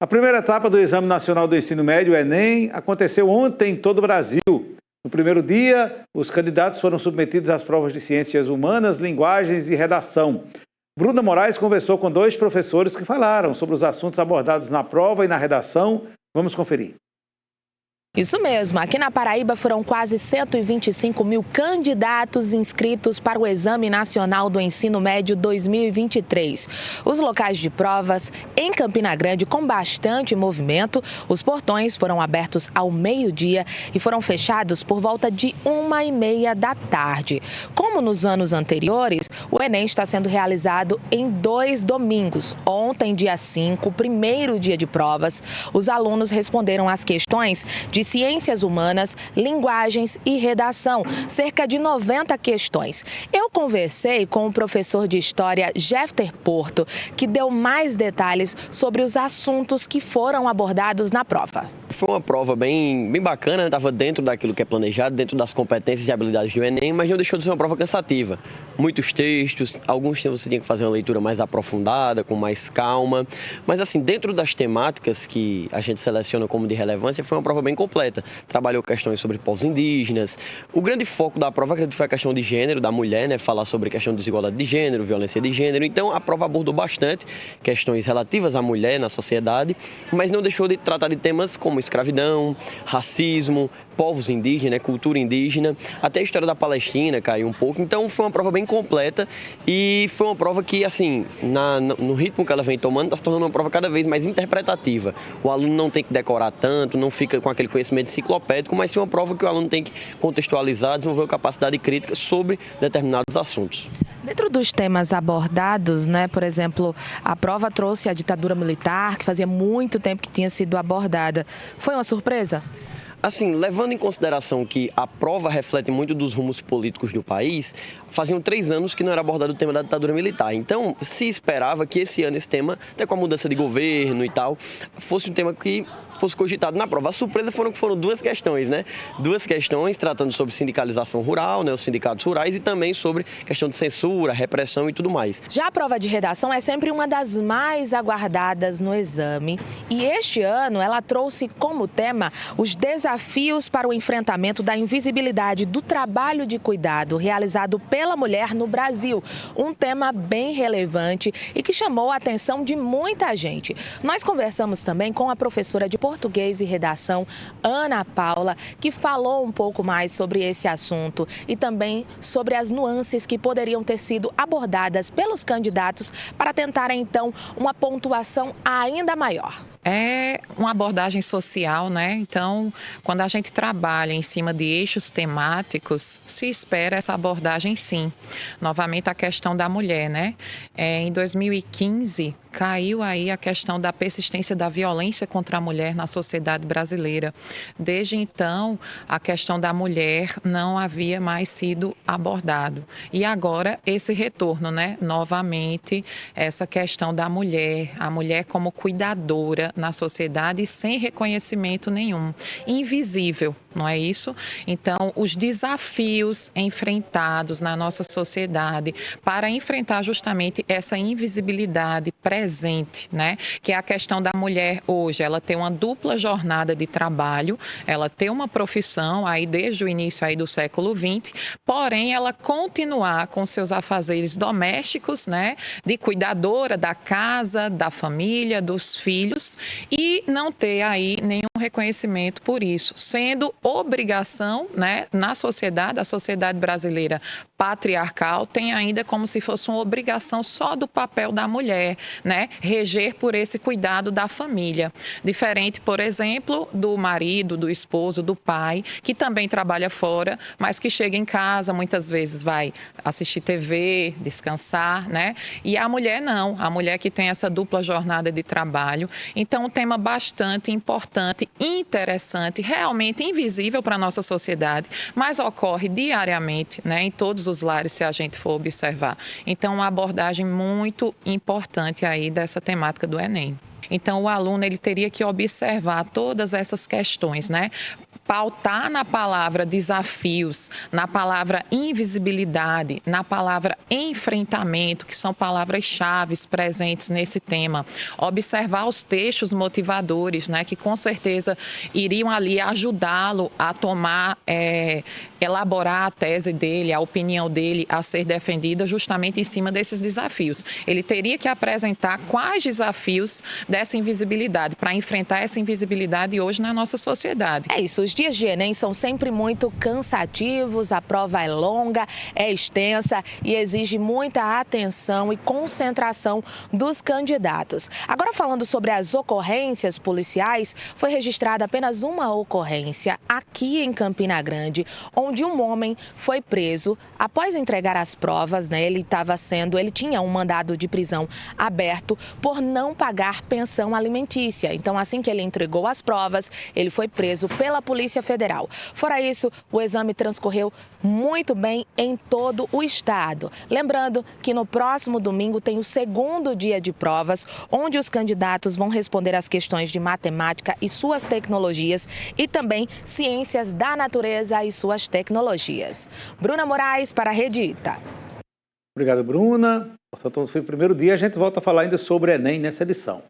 A primeira etapa do Exame Nacional do Ensino Médio, o Enem, aconteceu ontem em todo o Brasil. No primeiro dia, os candidatos foram submetidos às provas de ciências humanas, linguagens e redação. Bruna Moraes conversou com 2 professores que falaram sobre os assuntos abordados na prova e na redação. Vamos conferir. Isso mesmo, aqui na Paraíba foram quase 125 mil candidatos inscritos para o Exame Nacional do Ensino Médio 2023. Os locais de provas em Campina Grande com bastante movimento, os portões foram abertos ao meio-dia e foram fechados por volta de 1h30 da tarde. Como nos anos anteriores, o Enem está sendo realizado em 2 domingos. Ontem, dia 5, primeiro dia de provas, os alunos responderam às questões de Ciências Humanas, Linguagens e Redação, cerca de 90 questões. Eu conversei com o professor de História, Jefter Porto, que deu mais detalhes sobre os assuntos que foram abordados na prova. Foi uma prova bem bacana, estava dentro daquilo que é planejado, dentro das competências e habilidades do Enem, mas não deixou de ser uma prova cansativa. Muitos textos, alguns você tinha que fazer uma leitura mais aprofundada, com mais calma, mas assim, dentro das temáticas que a gente seleciona como de relevância, foi uma prova bem completa. Trabalhou questões sobre povos indígenas. O grande foco da prova, acredito, foi a questão de gênero, da mulher, né? Falar sobre a questão de desigualdade de gênero, violência de gênero. Então, a prova abordou bastante questões relativas à mulher na sociedade, mas não deixou de tratar de temas como escravidão, racismo, povos indígenas, cultura indígena, até a história da Palestina caiu um pouco. Então, foi uma prova bem completa e foi uma prova que, assim, no ritmo que ela vem tomando, está se tornando uma prova cada vez mais interpretativa. O aluno não tem que decorar tanto, não fica com aquele conhecimento enciclopédico, mas sim uma prova que o aluno tem que contextualizar, desenvolver capacidade crítica sobre determinados assuntos. Dentro dos temas abordados, né, por exemplo, a prova trouxe a ditadura militar, que fazia muito tempo que tinha sido abordada. Foi uma surpresa? Assim, levando em consideração que a prova reflete muito dos rumos políticos do país, faziam 3 anos que não era abordado o tema da ditadura militar. Então, se esperava que esse ano esse tema, até com a mudança de governo e tal, fosse um tema que fosse cogitado na prova. A surpresa foram 2 questões, né? 2 questões tratando sobre sindicalização rural, né? Os sindicatos rurais e também sobre questão de censura, repressão e tudo mais. Já a prova de redação é sempre uma das mais aguardadas no exame e este ano ela trouxe como tema os desafios para o enfrentamento da invisibilidade do trabalho de cuidado realizado pela mulher no Brasil. Um tema bem relevante e que chamou a atenção de muita gente. Nós conversamos também com a professora de Português e Redação, Ana Paula, que falou um pouco mais sobre esse assunto e também sobre as nuances que poderiam ter sido abordadas pelos candidatos para tentarem, então, uma pontuação ainda maior. É uma abordagem social, né? Então, quando a gente trabalha em cima de eixos temáticos, se espera essa abordagem sim. Novamente, a questão da mulher, né? Em 2015, caiu aí a questão da persistência da violência contra a mulher na sociedade brasileira. Desde então, a questão da mulher não havia mais sido abordado. E agora, esse retorno, né? Novamente, essa questão da mulher, a mulher como cuidadora na sociedade sem reconhecimento nenhum, invisível, não é isso? Então, os desafios enfrentados na nossa sociedade para enfrentar justamente essa invisibilidade presente, né? Que é a questão da mulher hoje, ela tem uma dupla jornada de trabalho, ela tem uma profissão aí desde o início aí do século XX, porém ela continuar com seus afazeres domésticos, né? De cuidadora da casa, da família, dos filhos e não ter aí nenhum reconhecimento por isso, sendo obrigação, né, na sociedade, a sociedade brasileira patriarcal tem ainda como se fosse uma obrigação só do papel da mulher, né, reger por esse cuidado da família. Diferente, por exemplo, do marido, do esposo, do pai, que também trabalha fora, mas que chega em casa, muitas vezes vai assistir TV, descansar, né, e a mulher não, a mulher que tem essa dupla jornada de trabalho. Então, um tema bastante importante, interessante, realmente invisível para a nossa sociedade, mas ocorre diariamente, né, em todos os lares, se a gente for observar. Então, uma abordagem muito importante aí dessa temática do Enem. Então, o aluno ele teria que observar todas essas questões, né? pautar na palavra desafios, na palavra invisibilidade, na palavra enfrentamento, que são palavras-chave presentes nesse tema. Observar os textos motivadores, né, que com certeza iriam ali ajudá-lo a tomar, elaborar a tese dele, a opinião dele a ser defendida justamente em cima desses desafios. Ele teria que apresentar quais desafios dessa invisibilidade, para enfrentar essa invisibilidade hoje na nossa sociedade. É isso, os dias de Enem são sempre muito cansativos, a prova é longa, é extensa e exige muita atenção e concentração dos candidatos. Agora, falando sobre as ocorrências policiais, foi registrada apenas uma ocorrência aqui em Campina Grande, onde um homem foi preso após entregar as provas, né? Ele tinha um mandado de prisão aberto por não pagar pensão alimentícia. Então, assim que ele entregou as provas, ele foi preso pela Polícia Federal. Fora isso, o exame transcorreu muito bem em todo o estado. Lembrando que no próximo domingo tem o segundo dia de provas, onde os candidatos vão responder as questões de matemática e suas tecnologias e também ciências da natureza e suas tecnologias. Bruna Moraes para a Rede Ita. Obrigado, Bruna. Portanto, foi o primeiro dia. A gente volta a falar ainda sobre Enem nessa edição.